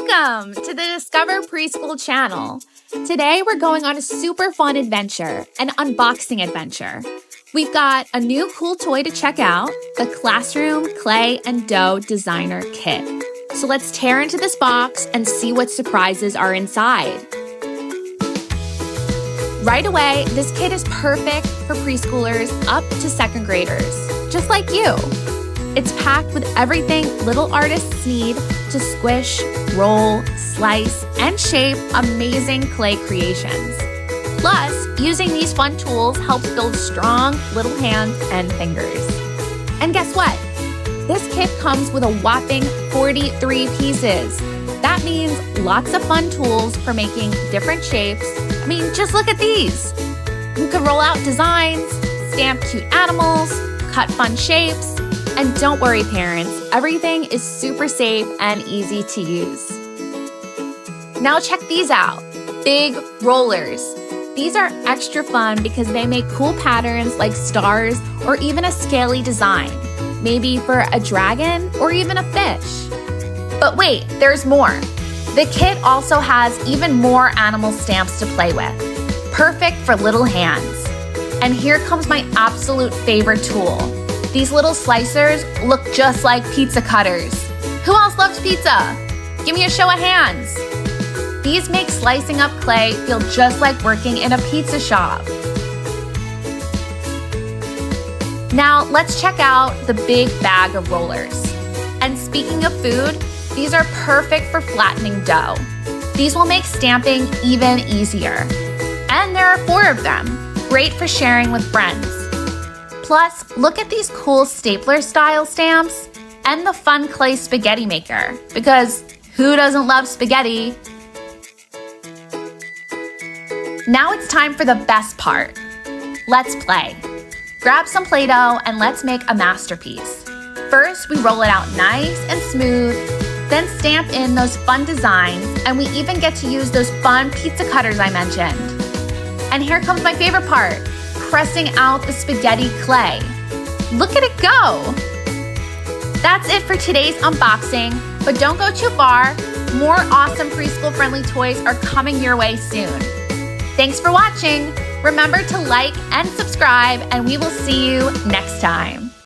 Welcome to the Discover Preschool channel. Today we're going on a super fun adventure, an unboxing adventure. We've got a new cool toy to check out, the Classroom Clay and Dough Designer Kit. So let's tear into this box and see what surprises are inside. Right away, this kit is perfect for preschoolers up to second graders, just like you. It's packed with everything little artists need to squish, roll, slice, and shape amazing clay creations. Plus, using these fun tools helps build strong little hands and fingers. And guess what? This kit comes with a whopping 43 pieces. That means lots of fun tools for making different shapes. I mean, just look at these. You can roll out designs, stamp cute animals, cut fun shapes, and don't worry, parents, everything is super safe and easy to use. Now check these out, big rollers. These are extra fun because they make cool patterns like stars or even a scaly design, maybe for a dragon or even a fish. But wait, there's more. The kit also has even more animal stamps to play with, perfect for little hands. And here comes my absolute favorite tool. These little slicers look just like pizza cutters. Who else loves pizza? Give me a show of hands. These make slicing up clay feel just like working in a pizza shop. Now let's check out the big bag of rollers. And speaking of food, these are perfect for flattening dough. These will make stamping even easier. And there are 4 of them, great for sharing with friends. Plus, look at these cool stapler style stamps and the fun clay spaghetti maker, because who doesn't love spaghetti? Now it's time for the best part. Let's play. Grab some Play-Doh and let's make a masterpiece. First, we roll it out nice and smooth, then stamp in those fun designs, and we even get to use those fun pizza cutters I mentioned. And here comes my favorite part, pressing out the spaghetti clay. Look at it go! That's it for today's unboxing, but don't go too far. More awesome preschool-friendly toys are coming your way soon. Thanks for watching. Remember to like and subscribe, and we will see you next time.